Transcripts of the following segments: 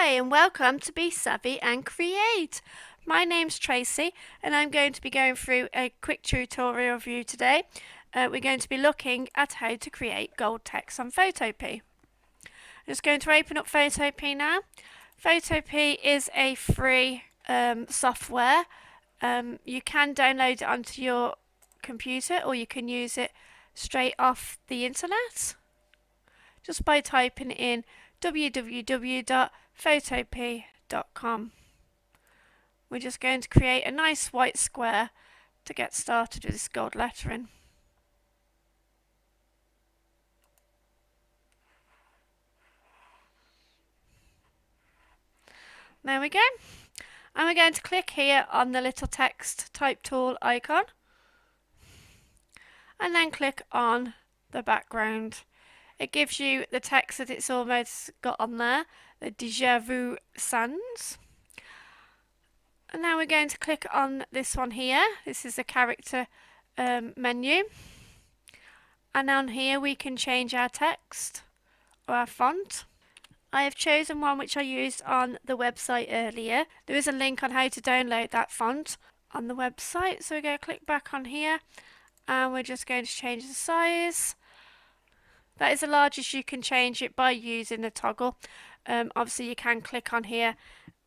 Hi and welcome to Be Savvy and Create. My name's Tracy and I'm going to be going through a quick tutorial review today. We're going to be looking at how to create gold text on Photopea. I'm just going to open up Photopea now. Photopea is a free software. You can download it onto your computer or you can use it straight off the internet just by typing in www.photopea.com. We're just going to create a nice white square to get started with this gold lettering. There we go. And we're going to click here on the little text type tool icon and then click on the background. It gives you the text that it's almost got on there, the déjà vu sans. And now we're going to click on this one here. This is the character menu. And on here we can change our text or our font. I have chosen one which I used on the website earlier. There is a link on how to download that font on the website. So we're going to click back on here and we're just going to change the size. That is the largest. You can change it by using the toggle. Obviously you can click on here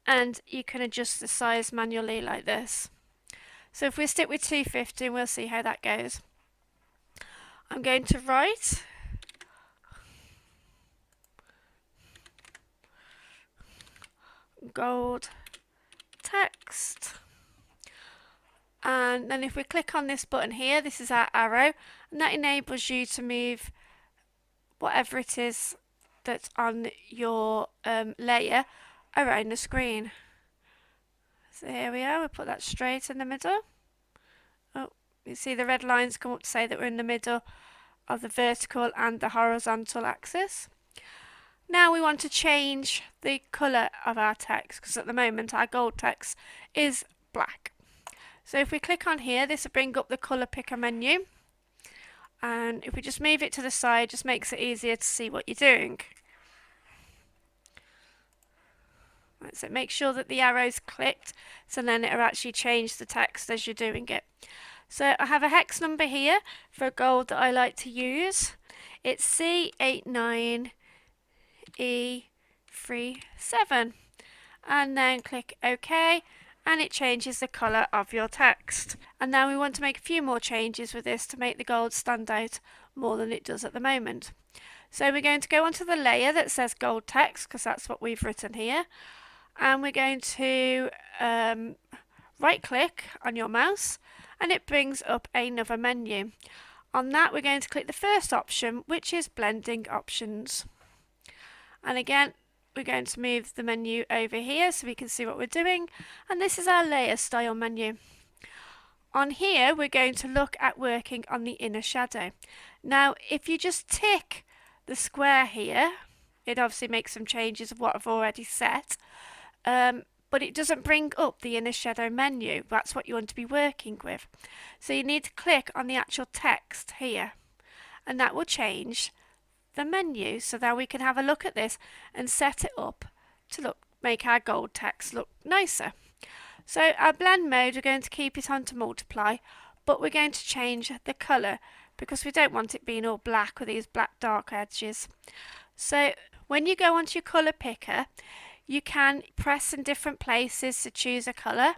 and you can adjust the size manually like this. So if we stick with 250, we'll see how that goes. I'm going to write gold text, and then if we click on this button here, this is our arrow, and that enables you to move whatever it is that's on your layer around the screen. So here we are, we'll put that straight in the middle. Oh, you see the red lines come up to say that we're in the middle of the vertical and the horizontal axis. Now we want to change the colour of our text because at the moment our gold text is black. So if we click on here, this will bring up the colour picker menu, and if we just move it to the side, just makes it easier to see what you're doing. Right, so make sure that the arrow's clicked, so then it'll actually change the text as you're doing it. So I have a hex number here for gold that I like to use. It's C89E37, and then click OK, and it changes the colour of your text. And now we want to make a few more changes with this to make the gold stand out more than it does at the moment. So we're going to go onto the layer that says gold text because that's what we've written here, and we're going to right click on your mouse and it brings up another menu. On that we're going to click the first option, which is blending options, and again we're going to move the menu over here so we can see what we're doing, and this is our layer style menu. On here we're going to look at working on the inner shadow. Now if you just tick the square here, it obviously makes some changes of what I've already set, but it doesn't bring up the inner shadow menu. That's what you want to be working with. So you need to click on the actual text here, and that will change the menu. So now we can have a look at this and set it up to make our gold text look nicer. So our blend mode, we're going to keep it on to multiply, but we're going to change the colour because we don't want it being all black with these black dark edges. So when you go onto your colour picker, you can press in different places to choose a colour,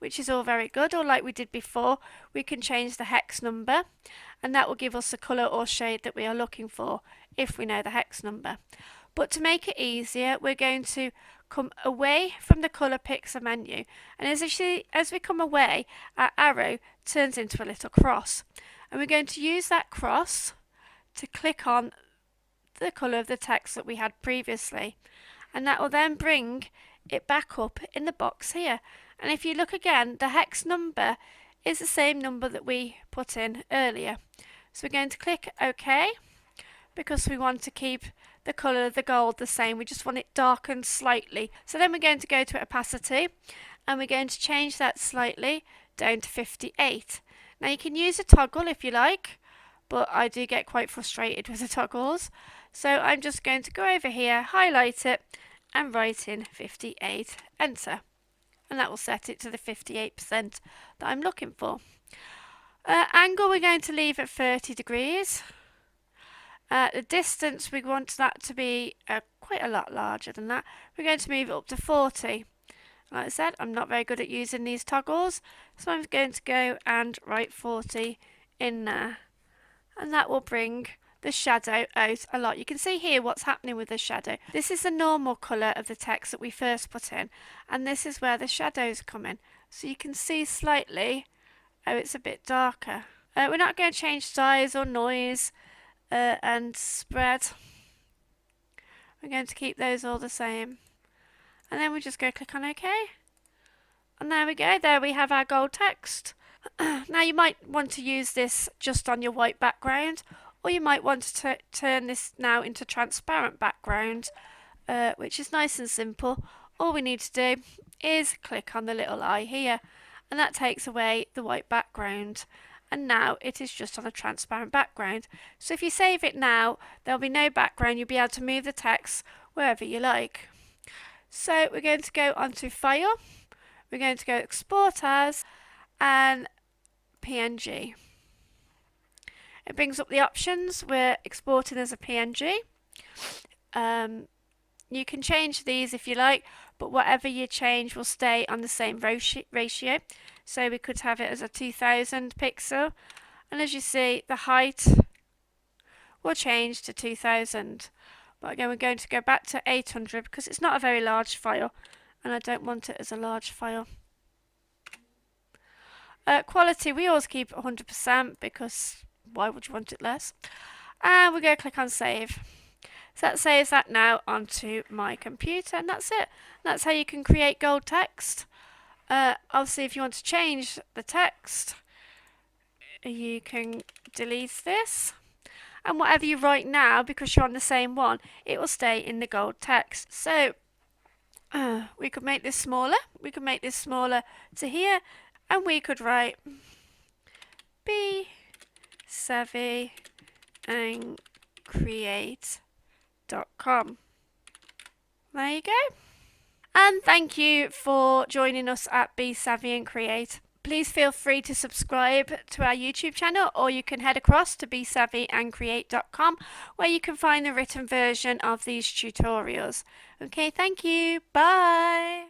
which is all very good, or like we did before, we can change the hex number and that will give us the colour or shade that we are looking for if we know the hex number. But to make it easier, we're going to come away from the colour picker menu, and as we come away, our arrow turns into a little cross, and we're going to use that cross to click on the colour of the text that we had previously, and that will then bring it back up in the box here. And if you look again, the hex number is the same number that we put in earlier. So we're going to click OK because we want to keep the colour of the gold the same. We just want it darkened slightly. So then we're going to go to opacity and we're going to change that slightly down to 58. Now you can use a toggle if you like, but I do get quite frustrated with the toggles. So I'm just going to go over here, highlight it, and write in 58, enter. And that will set it to the 58% that I'm looking for. Angle we're going to leave at 30 degrees. The distance we want that to be quite a lot larger than that. We're going to move it up to 40. Like I said, I'm not very good at using these toggles, so I'm going to go and write 40 in there. And that will bring the shadow out a lot. You can see here what's happening with the shadow. This is the normal colour of the text that we first put in, and this is where the shadows come in. So you can see slightly, it's a bit darker. We're not going to change size or noise and spread. We're going to keep those all the same. And then we just go click on OK. And there we go, there we have our gold text. Now you might want to use this just on your white background, or you might want to turn this now into transparent background, which is nice and simple. All we need to do is click on the little eye here, and that takes away the white background. And now it is just on a transparent background. So if you save it now, there'll be no background. You'll be able to move the text wherever you like. So we're going to go onto File. We're going to go Export As and PNG. It brings up the options. We're exporting as a PNG. You can change these if you like, but whatever you change will stay on the same ratio. So we could have it as a 2000 pixel, and as you see, the height will change to 2000. But again, we're going to go back to 800 because it's not a very large file, and I don't want it as a large file. Quality, we always keep 100% because why would you want it less? And we're going to click on Save. So that saves that now onto my computer, and that's it. That's how you can create gold text. Obviously, if you want to change the text, you can delete this. And whatever you write now, because you're on the same one, it will stay in the gold text. So we could make this smaller. We could make this smaller to here, and we could write Be Savvy and Create.com. There you go. And thank you for joining us at Be Savvy and Create. Please feel free to subscribe to our YouTube channel, or you can head across to besavvyandcreate.com where you can find the written version of these tutorials. Okay, thank you. Bye.